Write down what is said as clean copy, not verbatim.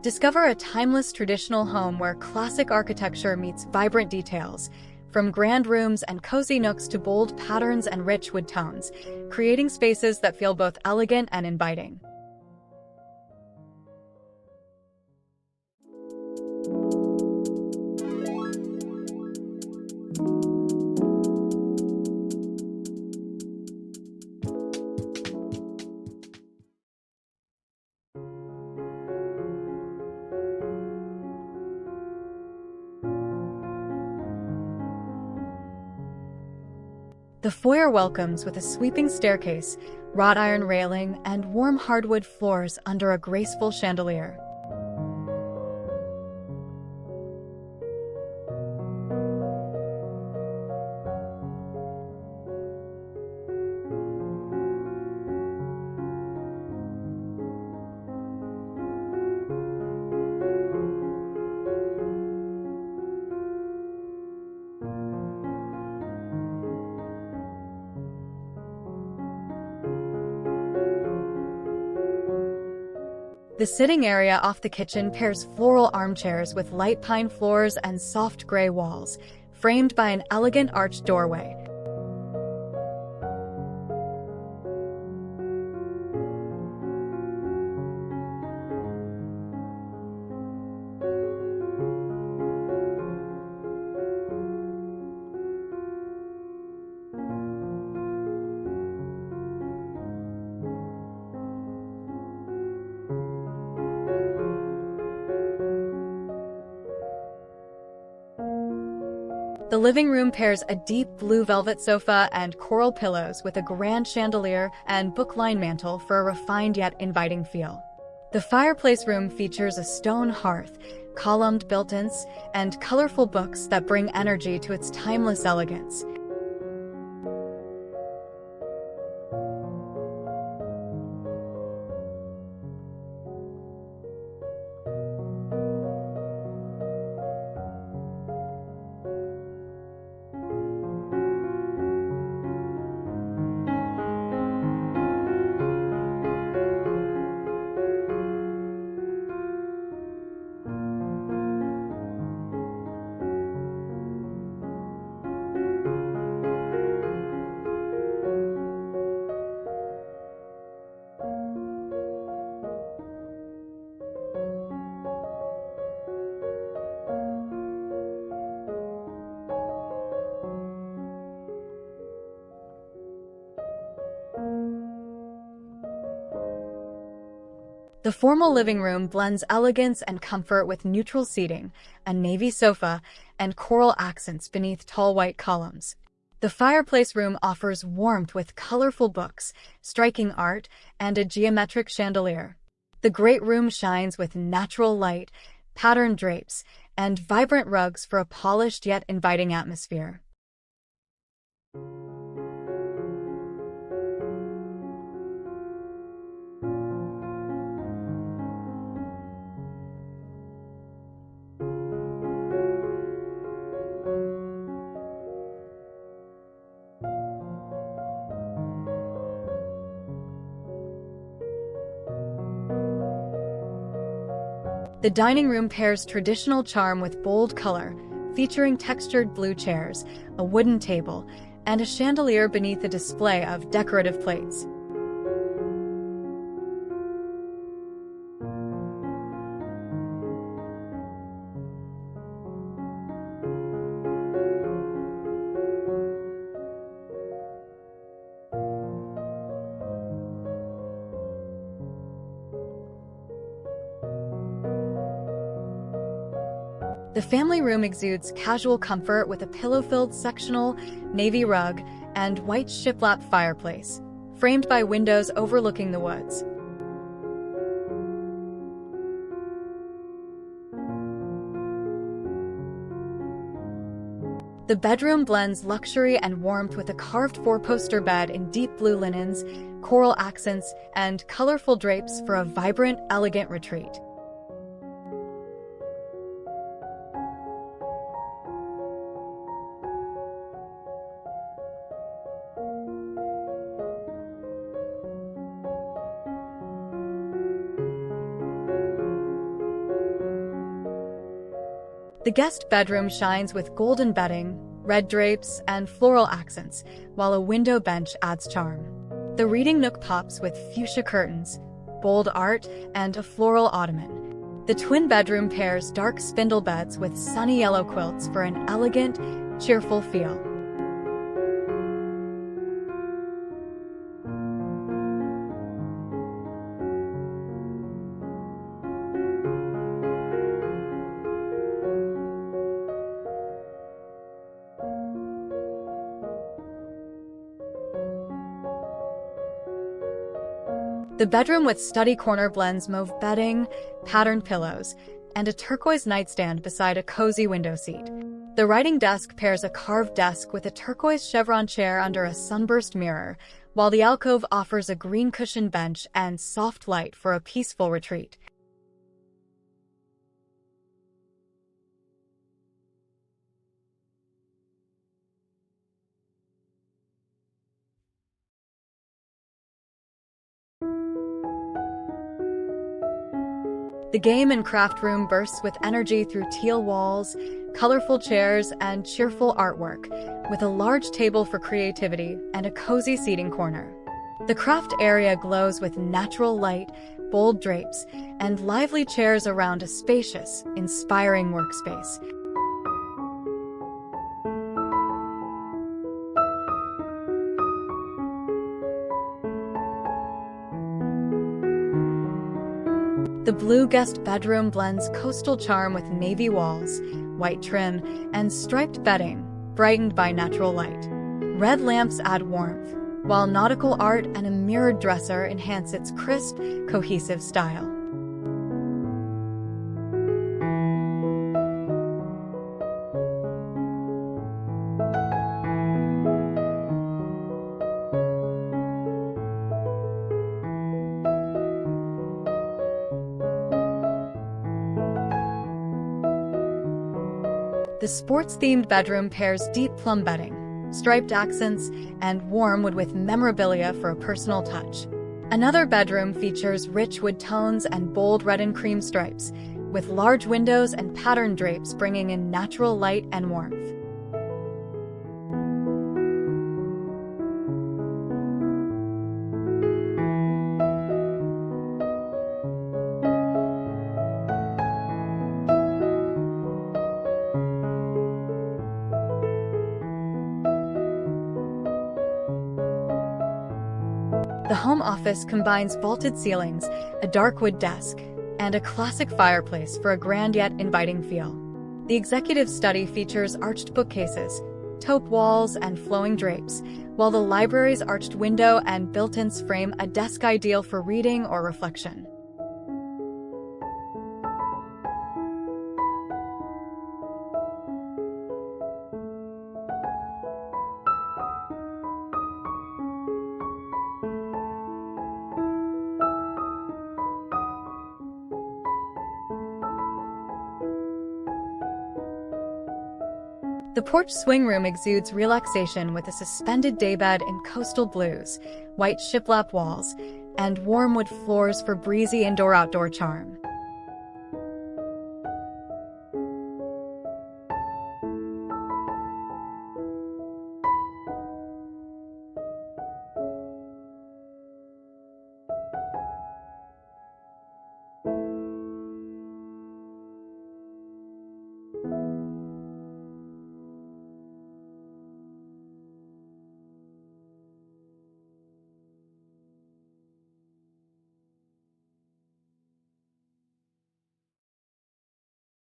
Discover a timeless traditional home where classic architecture meets vibrant details, from grand rooms and cozy nooks to bold patterns and rich wood tones, creating spaces that feel both elegant and inviting. The foyer welcomes with a sweeping staircase, wrought iron railing, and warm hardwood floors under a graceful chandelier. The sitting area off the kitchen pairs floral armchairs with light pine floors and soft gray walls, framed by an elegant arched doorway. The living room pairs a deep blue velvet sofa and coral pillows with a grand chandelier and book-lined mantel for a refined yet inviting feel. The fireplace room features a stone hearth, columned built-ins, and colorful books that bring energy to its timeless elegance. The formal living room blends elegance and comfort with neutral seating, a navy sofa, and coral accents beneath tall white columns. The fireplace room offers warmth with colorful books, striking art, and a geometric chandelier. The great room shines with natural light, patterned drapes, and vibrant rugs for a polished yet inviting atmosphere. The dining room pairs traditional charm with bold color, featuring textured blue chairs, a wooden table, and a chandelier beneath a display of decorative plates. The family room exudes casual comfort with a pillow-filled sectional, navy rug, and white shiplap fireplace, framed by windows overlooking the woods. The bedroom blends luxury and warmth with a carved four-poster bed in deep blue linens, coral accents, and colorful drapes for a vibrant, elegant retreat. The guest bedroom shines with golden bedding, red drapes, and floral accents, while a window bench adds charm. The reading nook pops with fuchsia curtains, bold art, and a floral ottoman. The twin bedroom pairs dark spindle beds with sunny yellow quilts for an elegant, cheerful feel. The bedroom with study corner blends mauve bedding, patterned pillows, and a turquoise nightstand beside a cozy window seat. The writing desk pairs a carved desk with a turquoise chevron chair under a sunburst mirror, while the alcove offers a green cushioned bench and soft light for a peaceful retreat. The game and craft room bursts with energy through teal walls, colorful chairs, and cheerful artwork, with a large table for creativity and a cozy seating corner. The craft area glows with natural light, bold drapes, and lively chairs around a spacious, inspiring workspace. The blue guest bedroom blends coastal charm with navy walls, white trim, and striped bedding, brightened by natural light. Red lamps add warmth, while nautical art and a mirrored dresser enhance its crisp, cohesive style. The sports-themed bedroom pairs deep plum bedding, striped accents, and warm wood with memorabilia for a personal touch. Another bedroom features rich wood tones and bold red and cream stripes, with large windows and patterned drapes bringing in natural light and warmth. The home office combines vaulted ceilings, a dark wood desk, and a classic fireplace for a grand yet inviting feel. The executive study features arched bookcases, taupe walls, and flowing drapes, while the library's arched window and built-ins frame a desk ideal for reading or reflection. The porch swing room exudes relaxation with a suspended daybed in coastal blues, white shiplap walls, and warm wood floors for breezy indoor-outdoor charm.